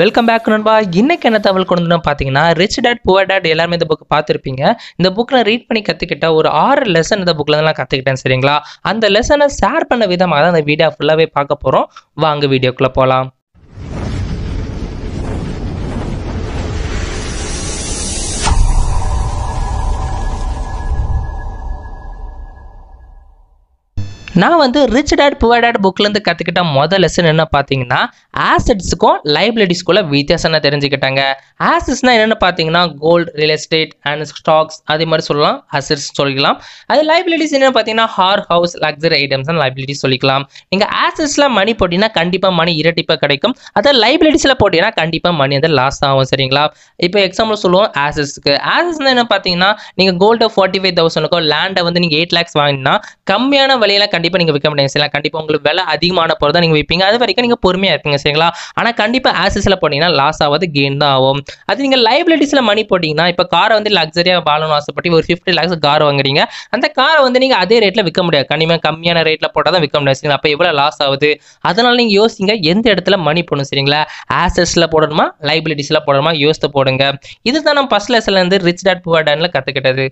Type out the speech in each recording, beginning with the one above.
Welcome back நண்பா. இன்னைக்கு என்ன தகவல் கொண்டு வந்து பார்த்தீங்கன்னா, ரிச் டேட் புவர் டேட் எல்லாருமே இந்த புக் பார்த்துருப்பீங்க. இந்த புக்கில் ரீட் பண்ணி கற்றுக்கிட்ட ஒரு 6 லெசன் இந்த புக்கில் தான் நான் கற்றுக்கிட்டேன். சரிங்களா, அந்த லெசனை ஷேர் பண்ண விதமாக தான் அந்த வீடியோ ஃபுல்லாகவே பார்க்க போகிறோம். வாங்க வீடியோக்குள்ளே போகலாம். நான் வந்து ரிச் டேட் புவர் டேட் புக்லேருந்து கற்றுக்கிட்ட முதல் லெசன் என்ன பார்த்தீங்கன்னா, ஆசெட்ஸுக்கும் லைபிலிட்டிஸ்க்குள்ள வித்தியாசம் தெரிஞ்சுக்கிட்டாங்க. ஆசெட்ஸ்னால் என்னென்னு பார்த்தீங்கன்னா, gold, real estate and stocks அதே மாதிரி சொல்லலாம், அசெட்ஸ் சொல்லிக்கலாம். அது லைபிலிட்டிஸ் என்னென்னு பார்த்தீங்கன்னா, house, luxury items and liabilities சொல்லிக்கலாம். நீங்கள் ஆசெட்ஸில் மணி போட்டிங்கன்னா கண்டிப்பாக மணி இரட்டிப்பாக கிடைக்கும். அதை லைபிலிட்டிஸில் போட்டிங்கன்னா கண்டிப்பாக மணி வந்து லாஸ் ஆகும். சரிங்களா, இப்போ எக்ஸாம்பிள் சொல்லுவோம் ஆசெட்ஸ்க்கு. ஆசெட்ஸ்னால் என்ன பார்த்தீங்கன்னா, நீங்கள் கோல்டை 45,000க்கோ லேண்டை வந்து நீங்கள் 8 lakhs வாங்கினா கம்மியான விலையில கண்டிப்பாக நீங்கள் விற்க முடியாது. சரிங்களா, கண்டிப்பாக உங்களுக்கு விலை அதிகமான பொருள் தான் நீங்கள் விற்பீங்க. அது வரைக்கும் நீங்கள் பொறுமையாக இருப்பீங்க. சரிங்களா, ஆனால் கண்டிப்பாக ஆசெட்ஸில் போட்டிங்கன்னா லாஸ் ஆகாது, கெயின் தான் ஆகும். அது நீங்கள் லைபிலிட்டிஸில் மணி போட்டிங்கன்னா, இப்போ காரை வந்து லக்ஸரியாக வாழணும் ஆசைப்பட்டு ஒரு 50 lakhs கார் வாங்குறீங்க. அந்த காரை வந்து நீங்கள் அதே ரேட்டில் விற்க முடியாது. கண்டிப்பாக கம்மியான ரேட்டில் போட்டால் தான் விற்க முடியாது. சரிங்களா, அப்போ எவ்வளோ லாஸ் ஆகுது. அதனால் நீங்கள் யோசிங்க, எந்த இடத்துல மணி போடணும். சரிங்களா, ஆசெட்ஸில் போடணுமா லைபிலிட்டிஸில் போடணுமா யோசித்து போடுங்க. இதுதான் நம்ம ஃபர்ஸ்ட் லெசன்லேருந்து ரிச் டேட் புவர் டேட்ல கற்றுக்கிட்டது.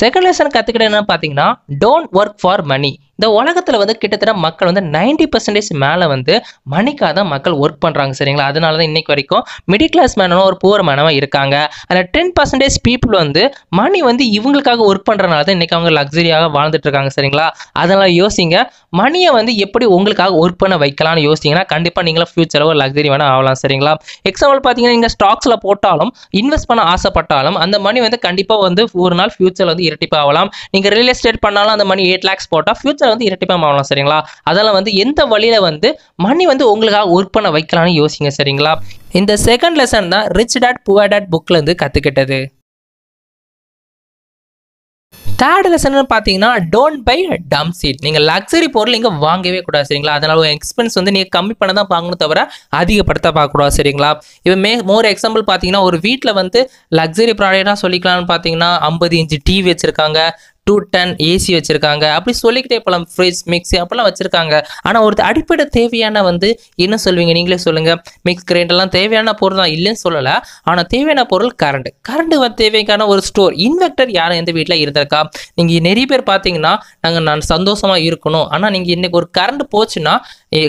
செகண்ட் லெசன் கற்றுக்கிட்ட என்ன பார்த்தீங்கன்னா, டோன்ட் ஒர்க் ஃபார் மணி. இந்த உலகத்தில் வந்து கிட்டத்தட்ட மக்கள் வந்து 90% மேலே வந்து மணிக்காக தான் மக்கள் ஒர்க் பண்ணுறாங்க. சரிங்களா, அதனால தான் இன்னைக்கு வரைக்கும் மிடில் கிளாஸ் மேனோ ஒரு புவர் மேனோ இருக்காங்க. அதில் 10% பீப்புள் வந்து மணி வந்து இவங்களுக்காக ஒர்க் பண்ணுறனால தான் இன்றைக்கி அவங்க லக்ஸரியாக வாழ்ந்துட்டு இருக்காங்க. சரிங்களா, அதனால் யோசிங்க, மணியை வந்து எப்படி உங்களுக்காக ஒர்க் பண்ண வைக்கலாம்னு யோசிச்சிங்கன்னா கண்டிப்பாக நீங்களும் ஃபியூச்சரில் ஒரு லக்ஸரி வேணால் ஆகலாம். சரிங்களா, எக்ஸாம்பிள் பார்த்தீங்கன்னா, நீங்கள் ஸ்டாக்ஸில் போட்டாலும் இன்வெஸ்ட் பண்ண ஆசைப்பட்டாலும் அந்த மணி வந்து கண்டிப்பாக வந்து ஒரு நாள் ஃபியூச்சரில் வந்து இரட்டிப்பாக ஆகலாம். நீங்கள் ரியல் எஸ்டேட் பண்ணாலும் அந்த மணி 8 lakhs போட்டால் ஃபியூச்சர் வந்து இரட்டிப்பா ஆகலாம். சரிங்களா, அதெல்லாம் வந்து எந்த வழியில வந்து மணி வந்து உங்களுக்காக ஒர்க் பண்ண வைக்கலாம்னு யோசிங்க. சரிங்களா, இந்த செகண்ட் லெசன் தான் ரிச் டேட் புவர் டேட் புக்ல இருந்து கத்துக்கிட்டது. தேர்ட் லெசன் பார்த்தீங்கன்னா, டோன்ட் பை டம் சீட். நீங்கள் லக்ஸரி பொருள் நீங்கள் வாங்கவே கூடாது. சரிங்களா, அதனால ஒரு எக்ஸ்பென்ஸ் வந்து நீங்கள் கம்மி பண்ண தான் பார்க்கணும், தவிர அதிகப்படுத்த பார்க்கக்கூடாது. சரிங்களா, இப்போ மோர் எக்ஸாம்பிள் பார்த்தீங்கன்னா, ஒரு வீட்டில் வந்து லக்ஸரி ப்ராடக்டாக சொல்லிக்கலாம்னு பார்த்தீங்கன்னா 50 inch டிவி வச்சுருக்காங்க, 210 ஏசி வச்சிருக்காங்க, அப்படி சொல்லிக்கிட்டே போகலாம். ஃப்ரிட்ஜ், மிக்ஸி அப்படிலாம் வச்சிருக்காங்க. ஆனால் ஒரு அடிப்படை தேவையான வந்து என்ன சொல்வீங்க, நீங்களே சொல்லுங்க. மிக்ஸ் கிரைண்டர்லாம் தேவையான பொருள் தான், இல்லைன்னு சொல்லலை. ஆனால் தேவையான பொருள் கரண்ட் வந்து தேவைக்கான ஒரு ஸ்டோர், இன்வெர்டர் யாரும் எந்த வீட்டில் இருந்திருக்கா? நீங்கள் நிறைய பேர் பார்த்தீங்கன்னா, நான் சந்தோஷமா இருக்கணும், ஆனால் நீங்கள் இன்னைக்கு ஒரு கரண்ட் போச்சுன்னா,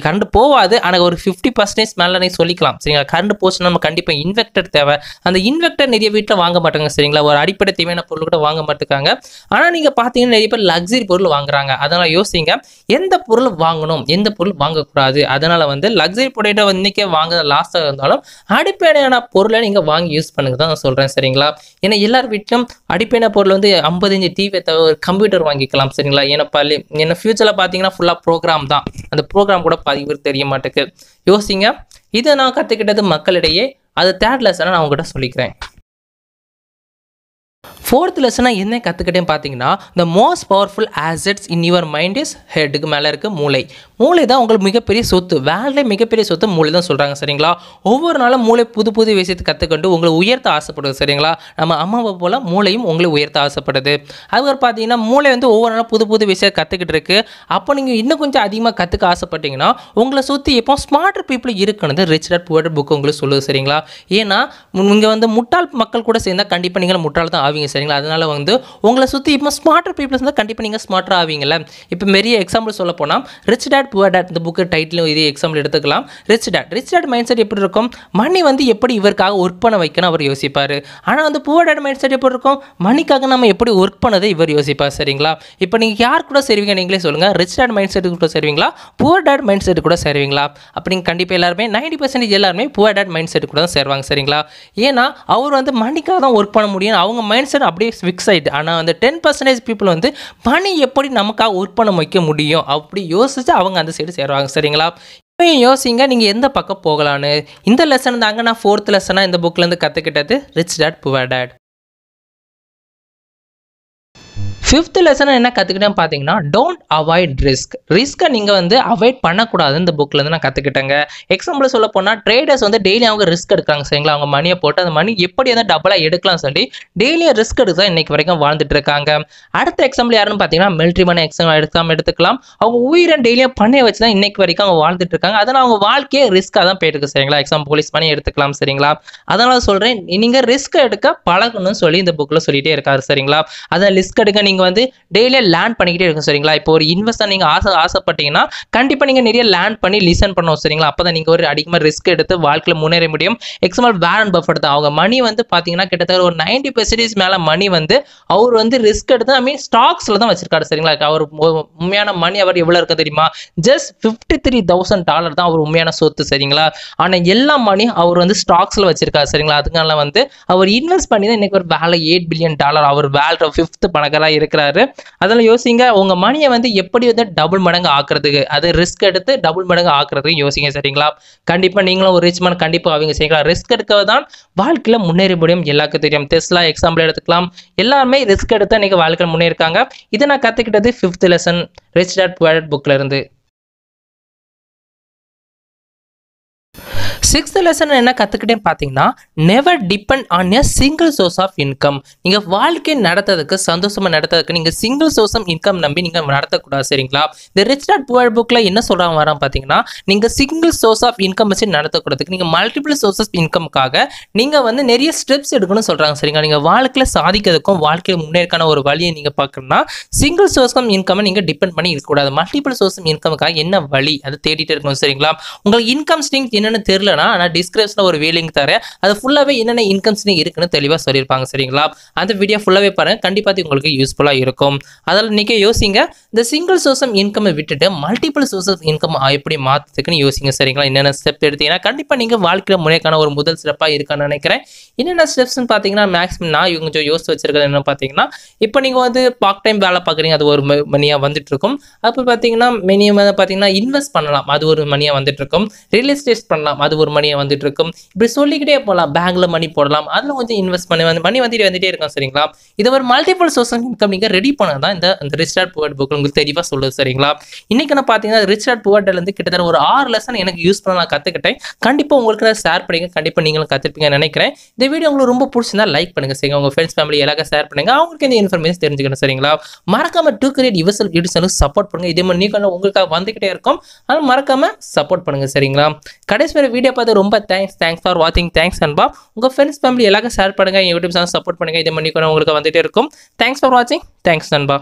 கரண்ட் போகாது, ஆனால் ஒரு 50% மேலே நீங்கள் சொல்லிக்கலாம். சரிங்களா, கரண்ட் போச்சுன்னா நம்ம கண்டிப்பாக இன்வெர்டர் தேவை. அந்த இன்வெர்டர் நிறைய வீட்டில் வாங்க மாட்டாங்க. சரிங்களா, ஒரு அடிப்படை தேவையான பொருள் கூட வாங்க மாட்டாங்க. ஆனால் நீங்கள் பார்த்தீங்கன்னா நிறைய பேர் லக்ஸரி பொருள் வாங்குறாங்க. அதனால் யோசிங்க, எந்த பொருள் வாங்கணும், எந்த பொருள் வாங்கக்கூடாது. அதனால் வந்து லக்ஸரி ப்ராடக்ட்டை இன்னைக்கே வாங்க லாஸ்ட்டாக இருந்தாலும் அடிப்படையான பொருளை நீங்கள் வாங்கி யூஸ் பண்ணுங்க தான் நான் சொல்கிறேன். சரிங்களா, ஏன்னா எல்லார் வீட்டிலும் அடிப்படையான பொருள் வந்து 50 inch டிவி ஒரு கம்ப்யூட்டர் வாங்கிக்கலாம். சரிங்களா, ஏன்னா ஃபியூச்சரில் பார்த்தீங்கன்னா ஃபுல்லாக ப்ரோக்ராம் தான், அந்த ப்ரோக்ராம் கூட பதிவு தெரிய மாட்டேக்கு. யோசிங்க, இதை நான் கற்றுக்கிட்டது மக்களிடையே. அது தேர்ட் லெசனை நான் உங்ககிட்ட சொல்லிக்கிறேன். ஃபோர்த் லெசனாக என்ன கற்றுக்கிட்டேன்னு பார்த்தீங்கன்னா, the most powerful assets in your mind is ஹெட்டுக்கு மேலே இருக்குது மூளை தான் உங்களுக்கு மிகப்பெரிய சொத்து. வேலை மிகப்பெரிய சொத்து மூளை தான் சொல்கிறாங்க. சரிங்களா, ஒவ்வொரு நாளும் மூளை புது விஷயத்தை கற்றுக்கொண்டு உங்களை உயர்த்த ஆசைப்படுது. சரிங்களா, நம்ம அம்மாவை போல் மூளையும் உங்களை உயர்த்த ஆசைப்படுது. அதுக்கப்புறம் பார்த்தீங்கன்னா, மூளை வந்து ஒவ்வொரு நாளும் புது விஷயம் கற்றுக்கிட்டு இருக்கு. அப்போ நீங்கள் இன்னும் கொஞ்சம் அதிகமாக கற்றுக்க ஆசைப்பட்டீங்கன்னா உங்களை சுற்றி எப்போ ஸ்மார்ட் பீப்புள் இருக்குன்னு rich dad poor dad book உங்களுக்கு சொல்லுது. சரிங்களா, ஏன்னா நீங்கள் வந்து முட்டாள் மக்கள் கூட சேர்ந்தால் கண்டிப்பாக நீங்கள் முட்டாள் தான் ஆவீங்க. சரிங்களா, அதனால வந்து உங்களை சுற்றி இப்போ ஸ்மார்ட்டர் பீப்புள்ஸ் இருந்தால் கண்டிப்பாக நீங்கள் ஸ்மார்ட்டராக ஆவீங்கல்ல. இப்போ நிறைய எக்ஸாம்பிள் சொல்ல போனால், ரிச் டேட் புவர் டேட் இந்த புக்கு டைட்டிலும் இதே எக்ஸாம்பிள் எடுத்துக்கலாம். ரிச் டேட் மைண்ட் செட் எப்படி இருக்கும், மணி வந்து எப்படி இவருக்காக ஒர்க் பண்ண வைக்கணும் அவர் யோசிப்பார். ஆனால் வந்து புவர் டேட் மைண்ட் செட் எப்படி இருக்கும், மணிக்காக நம்ம எப்படி ஒர்க் பண்ணதை இவர் யோசிப்பார். சரிங்களா, இப்போ நீங்கள் யார் கூட சேருவீங்க நீங்களே சொல்லுங்கள். ரிச் டேட் மைண்ட் செட்டு கூட சேருவீங்களா, புவர் டேட் மைண்ட் செட்டு கூட சேருவீங்களா? அப்படி நீங்கள் கண்டிப்பாக எல்லாருமே 90% எல்லாருமே புவர் டேட் மைண்ட் செட்டு கூட தான் சேருவாங்க. சரிங்களா, ஏன்னா அவர் வந்து மணிக்காக தான் ஒர்க் பண்ண முடியும், அவங்க மைண்ட் செட் அப்படியே ஃபிக்ஸ் ஆகிட்டு. ஆனால் அந்த 10% பீப்புள் வந்து மணி எப்படி நமக்காக ஒர்க் பண்ண வைக்க முடியும் அப்படி யோசிச்சு அவங்க அந்த சைடு சேருவாங்க. சரிங்களா, இப்போ யோசிங்க, நீங்கள் எந்த பக்கம் போகலான்னு. இந்த லெசன் தாங்க நான் ஃபோர்த் லெசனாக இந்த புக்லேருந்து கற்றுக்கிட்டது, rich dad poor dad. Fifth lesson என்ன கற்றுக்கிட்டேன்னு பார்த்தீங்கன்னா டோன்ட் அவாய்ட் ரிஸ்க்கை நீங்கள் வந்து அவாய்ட் பண்ணக்கூடாது இந்த புக்லேருந்து நான் கற்றுக்கிட்டேங்க. எக்ஸாம்பிள் சொல்ல போனால் ட்ரேடர்ஸ் வந்து டெய்லி அவங்க ரிஸ்க் எடுக்கிறாங்க சரிங்களா. அவங்க மணியை போட்டு அந்த மணி எப்படி வந்து டபுளாக எடுக்கலாம் சொல்லி டெய்லியும் ரிஸ்க் எடுத்து தான் இன்னைக்கு வரைக்கும் வாழ்ந்துட்டு இருக்காங்க. அடுத்த எக்ஸாம்பிள் யாருன்னு பார்த்தீங்கன்னா மிலிட்ரி மேன் எக்ஸாம் எடுத்துக்கலாம். அவங்க உயிரை டெய்லியும் பண்ணையை வச்சு தான் இன்னைக்கு வரைக்கும் அவங்க வாழ்ந்துட்டு இருக்காங்க. அதனால் அவங்க வாழ்க்கையே ரிஸ்க்காக தான் போயிட்டு இருக்கு சரிங்களா. எக்ஸாம் போலீஸ் பண்ணி எடுத்துக்கலாம் சரிங்களா. அதனால சொல்கிறேன் நீங்கள் ரிஸ்க் எடுக்க பழகணும்னு சொல்லி இந்த புக்கில் சொல்லிட்டே இருக்காரு சரிங்களா. அதை ரிஸ்க் எடுக்க நீங்கள் வந்து டெய்லியே லேர்ன் பண்ணிக்கிட்டே இருக்கும் சரிங்களா. இப்போ ஒரு இன்வெஸ்டர் நீங்கள் ஆசைப்பட்டீங்கன்னா கண்டிப்பாக நீங்கள் நிறைய லேர்ன் பண்ணி லிசன் பண்ணணும் சரிங்களா. அப்போ தான் நீங்கள் ஒரு அதிகமாக ரிஸ்க் எடுத்து வாழ்க்கையில் முன்னேற முடியும். எக்ஸாம்பிள் வாரன் பஃபெட் தான். அவங்க மணி வந்து பார்த்தீங்கன்னா கிட்டத்தட்ட ஒரு 90% மேலே மணி வந்து அவர் வந்து ரிஸ்க் எடுத்து ஸ்டாக்ஸில் தான் வச்சிருக்காரு சரிங்களா. அவர் உண்மையான மணி அவர் எவ்வளோ இருக்கு தெரியுமா? ஜஸ்ட் $53,000 தான் அவர் உண்மையான சொத்து சரிங்களா. ஆனால் எல்லா மணியும் அவர் வந்து ஸ்டாக்ஸில் வச்சிருக்காரு சரிங்களா. அதுக்கான வந்து அவர் இன்வெஸ்ட் பண்ணி தான் இன்னைக்கு ஒரு வேலை $8 பில்லியன் அவர் வேல்ற 5th பணக்காரா இருக்கிறாரு. அதனால யோசிங்க உங்க மணியை வந்து எப்படி வந்து டபுள் மடங்கு ஆக்குறதுக்கு, அது ரிஸ்க் எடுத்து டபுள் மடங்கு ஆக்குறதுக்கு யோசிங்க சரிங்களா. கண்டிப்பா நீங்களும் ஒரு ரிச் மேன் கண்டிப்பா ஆவீங்க சரிங்களா. ரிஸ்க் எடுக்கதான் வாழ்க்கையில முன்னேறி முடியும். எல்லாருக்கும் தெரியும். டெஸ்லா எக்ஸாம்பிள் எடுத்துக்கலாம். எல்லாருமே ரிஸ்க் எடுத்து இன்னைக்கு வாழ்க்கையில் முன்னேறிருக்காங்க. இதை நான் கத்துக்கிட்டது 5th lesson rich dad poor dad புக்ல இருந்து. 6th லெசன் என்ன கற்றுக்கிட்டேன்னு பார்த்தீங்கன்னா never depend on a single source of income. நீங்கள் வாழ்க்கை நடத்துறதுக்கு சந்தோஷமாக நடத்துறதுக்கு நீங்கள் சிங்கிள் சோர்ஸ் ஆஃப் இன்கம் நம்பி நீங்கள் நடத்தக்கூடாது சரிங்களா. இந்த ரிச் டாட் புவர் புக்கில் என்ன சொல்கிறாங்க வரான் பார்த்தீங்கன்னா நீங்கள் சிங்கிள் சோர்ஸ் ஆஃப் இன்கம் வச்சு நடத்தக்கூடாதுக்கு நீங்கள் மல்டிபிள் சோர்ஸ் ஆஃப் இன்கம்காக நீங்கள் வந்து நிறைய ஸ்டெப்ஸ் எடுக்கணும்னு சொல்கிறாங்க சரிங்களா. நீங்கள் வாழ்க்கையில் சாதிக்கிறதுக்கும் வாழ்க்கையில் முன்னேற்கான ஒரு வழியை நீங்கள் பார்க்கணும்னா சிங்கிள் சோர்ஸ் ஆஃப் இன்கம் நீங்கள் டிபெண்ட் பண்ணி இருக்கக்கூடாது. மல்டிபிள் சோர்ஸ் ஆஃப் இன்கமுக்காக என்ன வழி அதை தேடிட்டு இருக்கணும் சரிங்களா. உங்களுக்கு இன்கம் ஸ்ட்ரீம் என்னென்னு தெரியல நான் டிஸ்கிரிப்ஷன்ல ஒரு லிங்க் தரேன். அது ஃபுல்லாவே என்னென்ன இன்கம் ஸ்ட்ரீம் இருக்குன்னு தெளிவா சொல்லியிருப்பாங்க சரிங்களா. அந்த வீடியோ ஃபுல்லாவே பாருங்க. கண்டிப்பா உங்களுக்கு யூஸ்ஃபுல்லா இருக்கும். அதில் நீங்க யோசிங்க இந்த சிங்கிள் சோர்ஸ் ஆஃப் இன்கம் விட்டுட்டு மல்டிபிள் சோர்ஸ் ஆஃப் இன்கம் எப்படி மாத்துறதுக்குன்னு யோசிங்க சரிங்களா. என்னென்ன ஸ்டெப் எடுத்தீங்கன்னா கண்டிப்பா நீங்க வாழ்க்கையில முன்னேற்கான ஒரு முதல் ஸ்டெப்பா இருக்கான்னு நினைக்கிறேன். என்னென்ன ஸ்டெப்ஸ்ன்னு பார்த்தீங்கன்னா மேக்ஸிமம் நான் இவங்க யோசிச்சு வச்சிருக்கிறது என்ன பார்த்தீங்கன்னா இப்போ நீங்க வந்து பார்ட் டைம் வேலை பார்க்குறீங்க அது ஒரு மணியா வந்துட்டு இருக்கும். அப்போ பார்த்தீங்கன்னா மினிமம் பார்த்தீங்கன்னா இன்வெஸ்ட் பண்ணலாம் அது ஒரு மணியா வந்துட்டு இருக்கும். ரியல் எஸ்டேட் பண்ணலாம் அது ஒரு மணியை வந்துட்டு இருக்கும். இப்படி சொல்லிக்கிட்டே போகலாம். பேங்க்ல மணி போடலாம். அதில் கொஞ்சம் இன்வெஸ்ட் பண்ணி மணி வந்துட்டே இருக்கும் சரிங்களா. இது ஒரு மல்டிபிள் சோர்ஸ் ஆஃப் இன்கம் நீங்கள் ரெடி பண்ணதான் இந்த ரிச் டாட் புவர் புக் உங்களுக்கு தெளிவாக சொல்லுது சரிங்களா. இன்னைக்கு நான் பார்த்தீங்கன்னா ரிச் டாட் புவர் இருந்து கிட்டத்தட்ட ஒரு 6 லெசன் எனக்கு யூஸ் பண்ண நான் கற்றுக்கிட்டேன். கண்டிப்பாக உங்களுக்கு நான் ஷேர் பண்ணிங்க. கண்டிப்பாக நீங்களும் கற்றுப்பீங்கன்னு நினைக்கிறேன். இந்த வீடியோ உங்களுக்கு ரொம்ப பிடிச்சிருந்தா லைக் பண்ணுங்க சரிங்க. உங்கள் ஃப்ரெண்ட்ஸ் ஃபேமிலி எல்லாருக்கும் ஷேர் பண்ணுங்க. அவங்களுக்கு இந்த இன்ஃபர்மேஷன் தெரிஞ்சுக்கணும் சரிங்களா. மறக்காம to create yourself YouTube channel support பண்ணுங்க. இதே மாதிரி நீங்களும் உங்களுக்காக வந்துகிட்டே இருக்கும். ஆனால் மறக்காம சப்போர்ட் பண்ணுங்க சரிங்களா. கடைசி வரை வீடியோ பார்த்து ரொம்ப தேங்க்ஸ் ஃபார் வாட்சிங். தேங்க்ஸ் அன்பா. உங்கள் ஃப்ரெண்ட்ஸ் ஃபேமிலி எல்லாருக்கும் ஷேர் பண்ணுங்க. யூடியூப் சேனல் சப்போர்ட் பண்ணுங்க. இதே மாதிரி உங்களுக்கு வந்துட்டே இருக்கும். தேங்க்ஸ் ஃபார் வாட்சிங். தேங்க்ஸ் நண்பா.